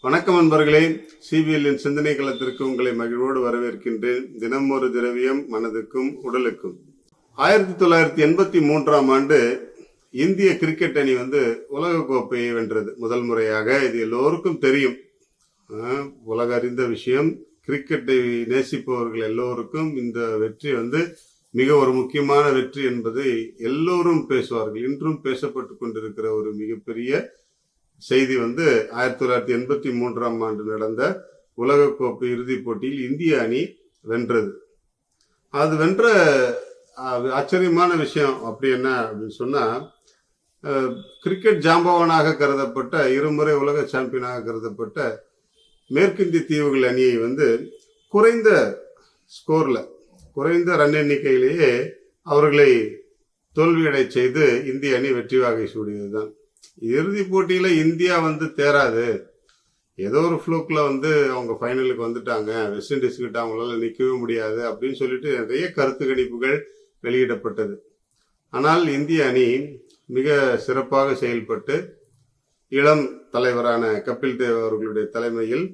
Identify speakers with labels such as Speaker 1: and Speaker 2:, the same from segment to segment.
Speaker 1: வணக்கம் நண்பர்களே, சிபிஎல்லின் சிந்தனை களத்திற்கு உங்களை மகிழ்வோடு வரவேற்கின்றேன். தினம் ஒரு திரவியம் மனதுக்கும் உடலுக்கும். 1983ஆம் ஆண்டு இந்திய கிரிக்கெட் அணி உலகக்கோப்பையை வென்றது முதல் முறையாக. இது எல்லோருக்கும் தெரியும், உலக அறிந்த விஷயம். கிரிக்கெட்டை நேசிப்பவர்கள் எல்லோருக்கும் இந்த வெற்றி மிக ஒரு முக்கியமான வெற்றி என்பதை எல்லோரும் பேசுவார்கள். இன்றும் பேசப்பட்டு கொண்டிருக்கிற ஒரு மிகப்பெரிய செய்தி 1983ஆம் ஆண்டு நடந்த உலகக்கோப்பை இறுதிப் போட்டியில் இந்திய அணி வென்றது. அது வென்ற ஆச்சரியமான விஷயம் அப்படி என்ன அப்படின்னு சொன்னா, கிரிக்கெட் ஜாம்பவானாக கருதப்பட்ட, இருமுறை உலக சாம்பியனாக கருதப்பட்ட மேற்கிந்திய தீவுகள் அணியை குறைந்த ஸ்கோர்ல, குறைந்த ரன் எண்ணிக்கையிலேயே அவர்களை தோல்வியடை செய்து இந்திய அணி வெற்றி வாகை சூடியதுதான். இறுதி போட்டியில இந்தியா தேராது, ஏதோ ஒரு ஃப்ளூக்ல அவங்க ஃபைனலுக்கு வந்துட்டாங்க, வெஸ்ட் இண்டீஸ் கிட்ட அவங்களால நிற்கவே முடியாது அப்படின்னு சொல்லிட்டு நிறைய கருத்து கணிப்புகள் வெளியிடப்பட்டது. ஆனால் இந்திய அணி மிக சிறப்பாக செயல்பட்டு இளம் தலைவரான கபில் தேவ் அவர்களுடைய தலைமையில்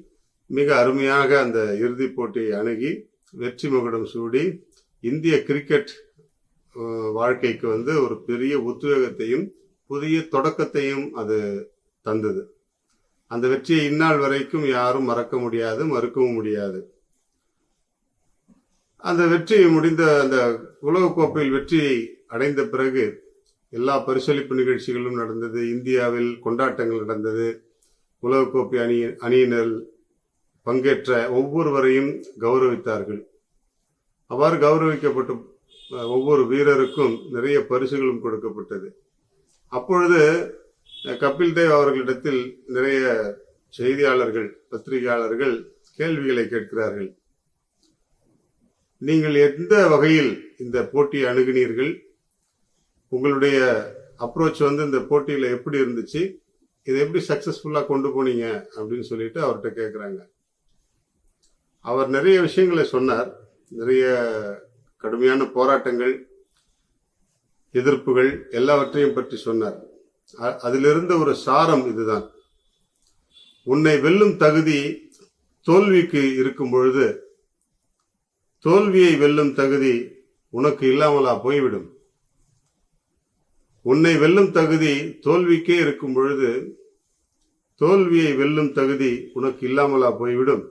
Speaker 1: மிக அருமையாக அந்த இறுதிப் போட்டியை அணுகி வெற்றி மகுடம் சூடி இந்திய கிரிக்கெட் வாழ்க்கைக்கு ஒரு பெரிய உத்வேகத்தையும் புதிய தொடக்கத்தையும் அது தந்தது. அந்த வெற்றியை இந்நாள் வரைக்கும் யாரும் மறக்க முடியாது, மறுக்கவும் முடியாது. அந்த வெற்றி முடிந்த, அந்த உலகக்கோப்பையில் வெற்றி அடைந்த பிறகு எல்லா பரிசளிப்பு நிகழ்ச்சிகளும் நடந்தது. இந்தியாவில் கொண்டாட்டங்கள் நடந்தது. உலகக்கோப்பை அணியினர் பங்கேற்ற ஒவ்வொருவரையும் கௌரவித்தார்கள். அவ்வாறு கௌரவிக்கப்பட்ட ஒவ்வொரு வீரருக்கும் நிறைய பரிசுகளும் கொடுக்கப்பட்டது. அப்பொழுது கபில் தேவ் அவர்களிடத்தில் நிறைய செய்தியாளர்கள், பத்திரிகையாளர்கள் கேள்விகளை கேட்கிறார்கள். நீங்கள் எந்த வகையில் இந்த போட்டியை அணுகினீர்கள்? உங்களுடைய அப்ரோச் இந்த போட்டியில எப்படி இருந்துச்சு? இதை எப்படி சக்சஸ்ஃபுல்லா கொண்டு போனீங்க அப்படின்னு சொல்லிட்டு அவர்கிட்ட கேட்கிறாங்க. அவர் நிறைய விஷயங்களை சொன்னார். நிறைய கடுமையான போராட்டங்கள், எதிர்ப்புகள் எல்லாவற்றையும் பற்றி சொன்னார். அதிலிருந்த ஒரு சாரம் இதுதான்: உன்னை வெல்லும் தகுதி தோல்விக்கு இருக்கும் பொழுது, தோல்வியை வெல்லும் தகுதி உனக்கு இல்லாமலா போய்விடும். உன்னை வெல்லும் தகுதி தோல்விக்கே இருக்கும் பொழுது, தோல்வியை வெல்லும் தகுதி உனக்கு இல்லாமலா போய்விடும்.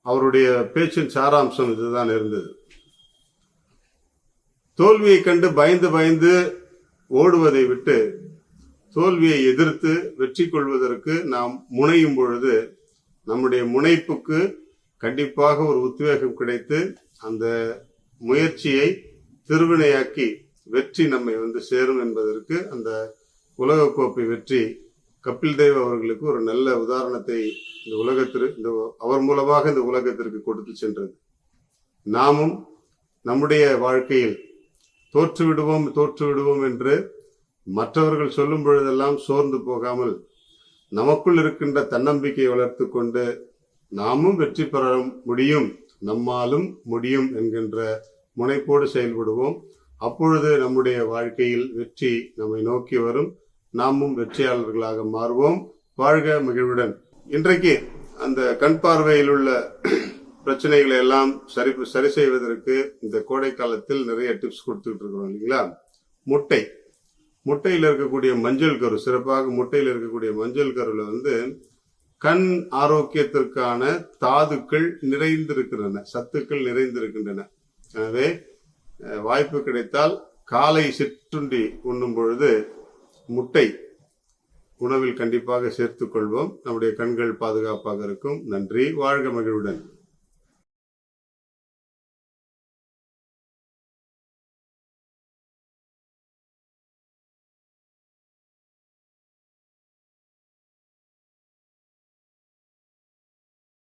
Speaker 1: அவருடைய பேச்சின் சாராம்சம் இதுதான் இருந்தது. தோல்வியை கண்டு பயந்து பயந்து ஓடுவதை விட்டு தோல்வியை எதிர்த்து வெற்றி கொள்வதற்கு நாம் முனையும் பொழுது நம்முடைய முனைப்புக்கு கண்டிப்பாக ஒரு உத்வேகம் கிடைத்து அந்த முயற்சியை திருவினையாக்கி வெற்றி நம்மை சேரும் என்பதற்கு அந்த உலகக்கோப்பை வெற்றி கபில் தேவ் அவர்களுக்கு ஒரு நல்ல உதாரணத்தை அவர் மூலமாக இந்த உலகத்திற்கு கொடுத்து சென்றது. நாமும் நம்முடைய வாழ்க்கையில் தோற்றுவிடுவோம் என்று மற்றவர்கள் சொல்லும் பொழுதெல்லாம் சோர்ந்து போகாமல் நமக்குள் இருக்கின்ற தன்னம்பிக்கையை வளர்த்து கொண்டு நாமும் வெற்றி பெற முடியும், நம்மாலும் முடியும் என்கின்ற முனைப்போடு செயல்படுவோம். அப்பொழுது நம்முடைய வாழ்க்கையில் வெற்றி நம்மை நோக்கி வரும். நாமும் வெற்றியாளர்களாக மாறுவோம். வாழ்க மகிழ்வுடன். இன்றைக்கு அந்த கண் பார்வையில் உள்ள பிரச்சனைகளை எல்லாம் சரி செய்வதற்கு இந்த கோடை காலத்தில் நிறைய டிப்ஸ் கொடுத்துட்டு இருக்கிறோம் இல்லைங்களா? முட்டையில் இருக்கக்கூடிய மஞ்சள் கரு, சிறப்பாக முட்டையில் இருக்கக்கூடிய மஞ்சள் கருல கண் ஆரோக்கியத்திற்கான தாதுக்கள் நிறைந்திருக்கின்றன, சத்துக்கள் நிறைந்திருக்கின்றன. எனவே வாய்ப்பு கிடைத்தால் காலை சிற்றுண்டி உண்ணும் பொழுது முட்டை உணவில் கண்டிப்பாக சேர்த்துக் கொள்வோம். நம்முடைய கண்கள் பாதுகாப்பாக இருக்கும். நன்றி. வாழ்க மகிழ்வுடன்.